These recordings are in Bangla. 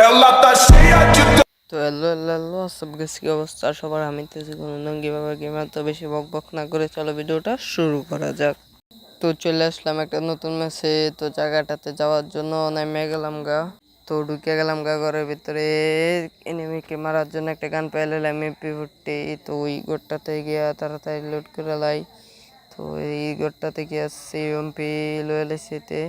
তো হ্যালো সব কিছু কি অবস্থা সবার, আমি তেজি কোনো নঙ্গি বাবা গেমার। তো বেশি বক বক না করে চলো ভিডিওটা শুরু করা যাক। তো চলে আসলাম একটা নতুন ম্যাচে। তো জায়গাটাতে যাওয়ার জন্য নেমে গেলাম গা। তো ঢুকে গেলাম গা ঘরের ভিতরে। এনিমিকে মারার জন্য একটা গান পাইলাম MP40। তো ওই ঘরটাতে গিয়া তাড়াতাড়ি লোড করে লাই। তো এই ঘরটাতে গিয়া MP লয়ে লাইছিতে।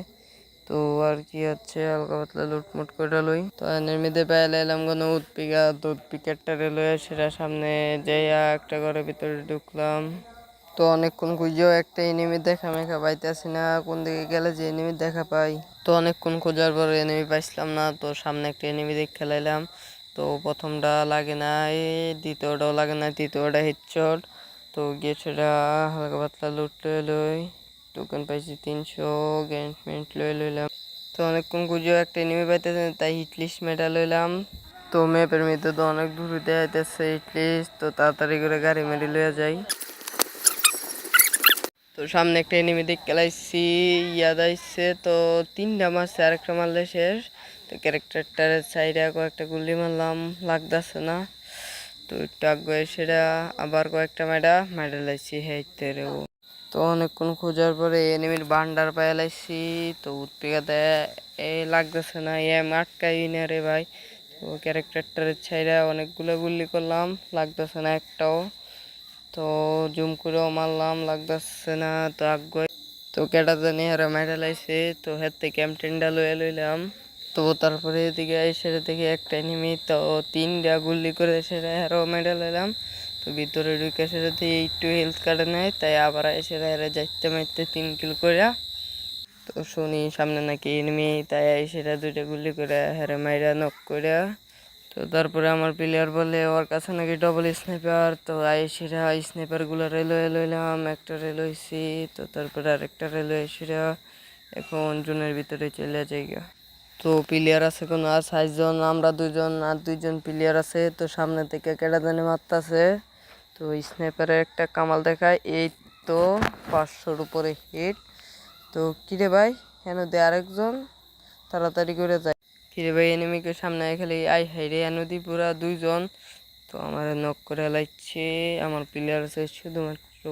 তো আর কি আছে, হালকা পাতলা লুটমুট করে লই। তো এর মধ্যে পেয়ে এলাম কোনো উৎপিকা। তো উৎপিকারটা লয়ে সেটা সামনে যাইয়া একটা ঘরের ভিতরে ঢুকলাম। তো অনেকক্ষণ খুঁজেও একটা এনিমি দেখা মেখা পাইতেছি না, কোন দিকে গেলে যে এনিমি দেখা পাই। তো অনেকক্ষণ খোঁজার পর এনিমি পাইছিলাম না। তো সামনে একটা এনিমি দেখে খেলাইলাম। তো প্রথমটা লাগে না, দ্বিতীয়টাও লাগে না, তৃতীয়টা হেডশট। তো গিয়ে সেটা হালকা পাতলা লুট লই। টোকেন পাইছি 300, গ্যান্ট লয়ে লইলাম। তো অনেকক্ষণ খুঁজেও একটা এনিমি পাইতেছে, তাই হিটলিস্ট মেডাল লইলাম। তো ম্যাপের মধ্যে তো অনেক দূর যাইতেছে হিটলিস্ট। তো তাড়াতাড়ি করে গাড়ি মেরে লইয়া যাই। তো সামনে একটা এনিমি দেখে খেলাইছি, ইয়াদ আইসে। তো 3টা মারছে, আরেকটা মারলে শেষ। তো ক্যারেক্টারটার সাইডে কয়েকটা গুলি মারলাম, লাগতেছে না। তো একটু আগে সেটা আবার কয়েকটা মেডা লাইছি হেইতেরেও। তো অনেকক্ষণ খোঁজার পরে এনিমির বান্ডার পায়ে লাইছি। তো উৎপিকা দেয় লাগতেছে না, আটকাই না রে ভাই। তো ক্যারেক্টারটার ছাইরা অনেকগুলো গুলি করলাম, লাগতেছে না একটাও। তো জুম করেও মারলাম, লাগতেছে না। তো আগে তো কেটা জানি হারা মেডাল আইছে। তো হের থেকে M10টা লয়ে লইলাম। তো তারপরে এদিকে সেটা থেকে একটা এনিমি। তো 3টা গুলি করে সেটা হারও মেডাল লইলাম। তো ভিতরে ঢুকে সেটাতে একটু হেলথ কার্ডে নেয়, তাই আবার এসে হেরে যাইতে মারতে 3 কিল করে। তো শুনি সামনে নাকি এনিমি, তাই সেটা 2টা গুলি করে হেরে মাইরা নক করে। তো তারপরে আমার প্লেয়ার বলে ওর কাছে নাকি ডবল স্নাইপার। তো সেটা স্নাইপার গুলো রেলওয়ে লইলাম, একটা রেলওয়েছি। তো তারপরে আরেকটা রেলওয়ে সেটা এখন জুনের ভিতরে চলে যাই। তো প্লেয়ার আছে কোনো আর 6 জন, আমরা 2জন, আর 2জন প্লেয়ার আছে। তো সামনে থেকে কেটা জানি মারতাছে। তো স্নাইপারের একটা কামাল দেখায়, এই তো 500-র উপরে হিট। তো কিরে ভাই হেন দে আরেকজন, তাড়াতাড়ি করে যায়। কিরে ভাই এনিমিকে সামনে খালি আই হাই রে নদী পুরা 2জন। তো আমার নক করে লাইছে, আমার প্লেয়ার আছে শুধুমাত্র